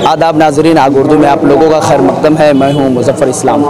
आदाब नाजरीन, आग उर्दू में आप लोगों का खैर मकदम है। मैं हूँ मुजफ्फर इस्लाम।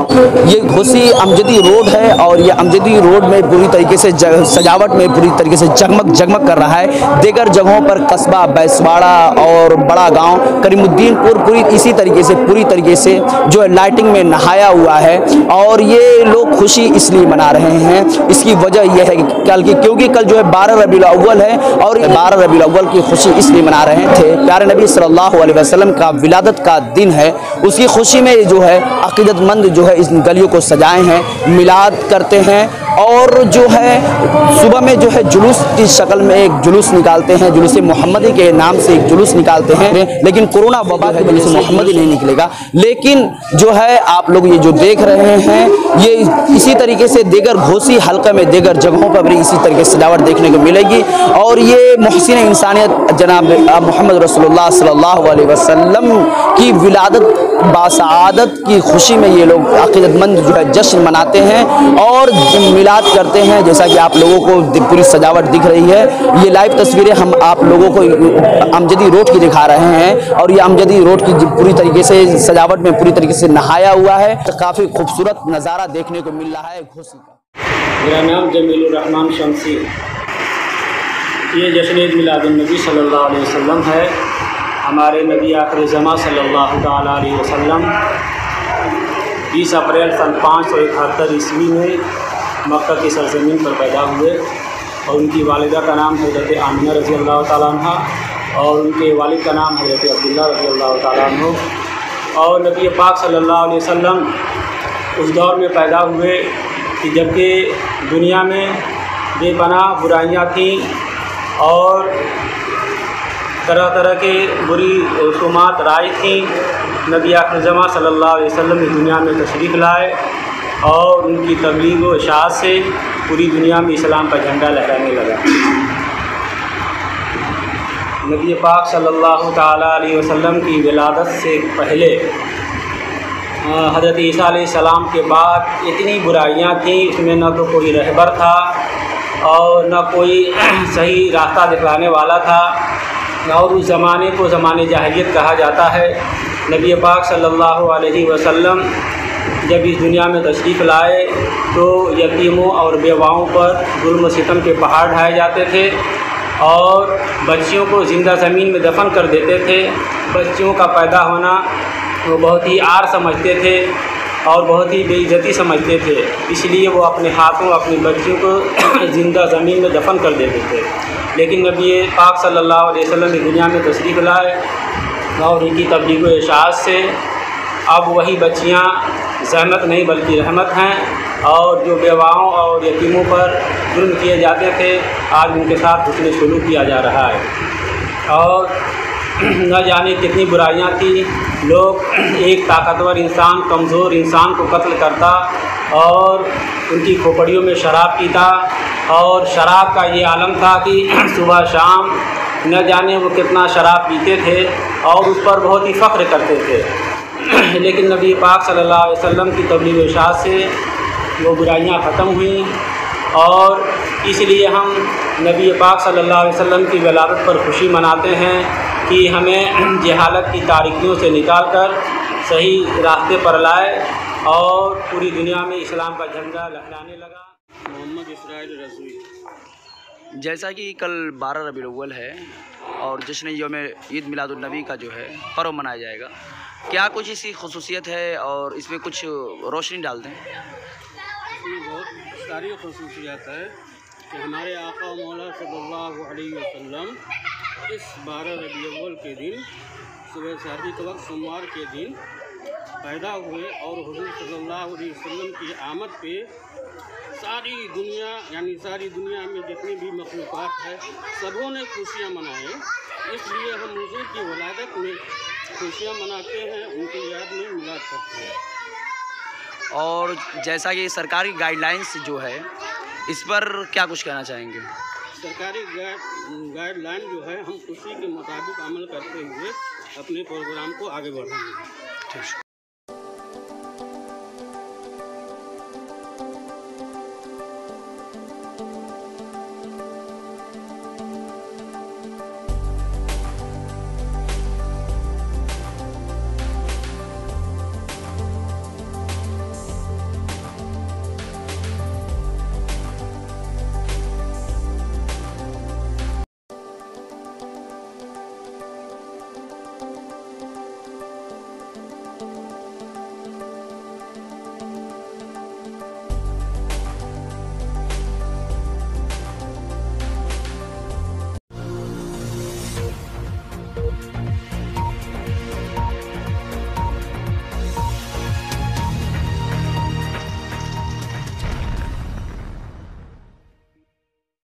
ये घोसी अमजदी रोड है और ये अमजदी रोड में पूरी तरीके से सजावट में पूरी तरीके से जगमग कर रहा है। दीगर जगहों पर कस्बा, बैसवाड़ा और बड़ा गांव करीमुद्दीनपुर पूरी इसी तरीके से पूरी तरीके से जो है लाइटिंग में नहाया हुआ है। और ये लोग खुशी इसलिए मना रहे हैं, इसकी वजह यह है कि क्योंकि कल जो है 12 रबीउल अव्वल है और 12 रबीउल अव्वल की खुशी इसलिए मना रहे थे। प्यारे नबी सल्लल्लाहु अलैहि वसल्लम का विलादत का दिन है, उसकी खुशी में जो है अकीदतमंद जो है इस गलियों को सजाए हैं, मिलाद करते हैं और जो है सुबह में जो है जुलूस की शक्ल में एक जुलूस निकालते हैं, जुलूस मोहम्मदी के नाम से एक जुलूस निकालते हैं। लेकिन कोरोना वबा है, जुलूस मोहम्मदी नहीं निकलेगा। लेकिन जो है आप लोग ये जो देख रहे हैं, ये इसी तरीके से दीगर घोसी हल्का में दीगर जगहों पर भी इसी तरीके से सजावट देखने को मिलेगी। और ये मुहसिन इंसानियत जनाब मोहम्मद रसूलुल्लाह सल्लल्लाहु अलैहि वसल्लम की विलादत बासआदत की खुशी में ये लोग अकीदतमंद जो है जश्न मनाते हैं और मिलाद करते हैं। जैसा कि आप लोगों को पूरी सजावट दिख रही है, ये लाइव तस्वीरें हम आप लोगों को अमजदी रोड की दिखा रहे हैं और ये अमजदी रोड की पूरी तरीके से सजावट में पूरी तरीके से नहाया हुआ है। तो काफ़ी खूबसूरत नज़ारा देखने को मिल रहा है घोसी का। मेरा नाम जमीलुर रहमान शमसी। ये जश्न ईद मिलादुन्नबी सल्लल्लाहु अलैहि वसल्लम है। हमारे नबी आखिर ज़मा सल्लल्लाहु ताला अलैहि वसल्लम 20 अप्रैल सन 571 ईस्वी में मक्का की सरजमीन पर पैदा हुए और उनकी वालिदा का नाम हज़रत आमिना रज़ी अल्लाह ताला अन्हा और उनके वालिद का नाम हज़रत अब्दुल्लाह रज़ी अल्लाह ताला अन्हु। और नबी पाक सल्लल्लाहु अलैहि वसल्लम उस दौर में पैदा हुए कि जबकि दुनिया में बेपनाह बुराइयाँ थीं और तरह तरह के बुरी रसूमात राय थीं। नबी आखिर ज़मा सल्लल्लाहु अलैहि वसल्लम इस दुनिया में तशरीफ़ लाए और उनकी तबलीग व इशाअत से पूरी दुनिया में इस्लाम का झंडा लहराने लगा। नबी पाक सल्लल्लाहु ताला अलैहि वसल्लम की विलादत से पहले हज़रत ईसा अलैहिस्सलाम के बाद इतनी बुराइयां थीं, इसमें न तो कोई रहबर था और न कोई सही रास्ता दिखलाने वाला था और उस ज़माने को ज़माने जाहिलियत कहा जाता है। नबी पाक सल्लल्लाहु अलैहि वसल्लम जब इस दुनिया में तशरीफ़ लाए तो यतीमों और बेवाओं पर जुल्म सितम के पहाड़ ढाए जाते थे और बच्चियों को ज़िंदा ज़मीन में दफन कर देते थे। बच्चियों का पैदा होना वो बहुत ही आर समझते थे और बहुत ही बेइज्जती समझते थे, इसलिए वो अपने हाथों अपनी बच्चियों को ज़िंदा ज़मीन में दफन कर देते थे। लेकिन नबी पाक सल्लल्लाहु अलैहि वसल्लम इस दुनिया में तशरीफ़ लाए और इनकी तबलीग व इशाअत से अब वही बच्चियाँ ज़हमत नहीं बल्कि रहमत हैं और जो बेवाओं और यतीमों पर जुल्म किए जाते थे आज उनके साथ हुस्न सलूक किया जा रहा है। और न जाने कितनी बुराइयां थी। लोग एक ताकतवर इंसान कमज़ोर इंसान को कत्ल करता और उनकी खोपड़ियों में शराब पीता और शराब का ये आलम था कि सुबह शाम न जाने वो कितना शराब पीते थे और उस पर बहुत ही फ़ख्र करते थे। लेकिन नबी पाक सल्लल्लाहु अलैहि वसल्लम की तबलीग व इशाअत से वो बुराइयां ख़त्म हुई और इसलिए हम नबी पाक सल्लल्लाहु अलैहि वसल्लम की विलादत पर खुशी मनाते हैं कि हमें जहालत की तारीकियों से निकाल कर सही रास्ते पर लाए और पूरी दुनिया में इस्लाम का झंडा लहराने लगा। मोहम्मद इसराइल रज़वी। जैसा कि कल 12 रबीउल अव्वल है और जश्न यौम ईद मिलादुन्नबी का जो है पर्व मनाया जाएगा, क्या कुछ इसकी खुसूसियत है और इसमें कुछ रोशनी डालते हैं? इसमें बहुत सारी खुसूसियत है कि हमारे आका मौला सल्लल्लाहु अलैहि वसल्लम इस 12 रबीउल अव्वल के दिन सुबह शादी के वक्त सोमवार के दिन पैदा हुए और हुज़ूर सल्लल्लाहु अलैहि वसल्लम की आमद पे सारी दुनिया यानी सारी दुनिया में जितनी भी मखलूक़ात है सबों ने खुशियाँ मनाए। इसलिए हम हुज़ूर की वलादत में खुशियाँ मनाते हैं, उनकी याद में मिलाद करते हैं। और जैसा कि सरकारी गाइडलाइंस जो है इस पर क्या कुछ कहना चाहेंगे? सरकारी गाइडलाइन जो है हम उसी के मुताबिक अमल करते हुए अपने प्रोग्राम को आगे बढ़ाएंगे। ठीक।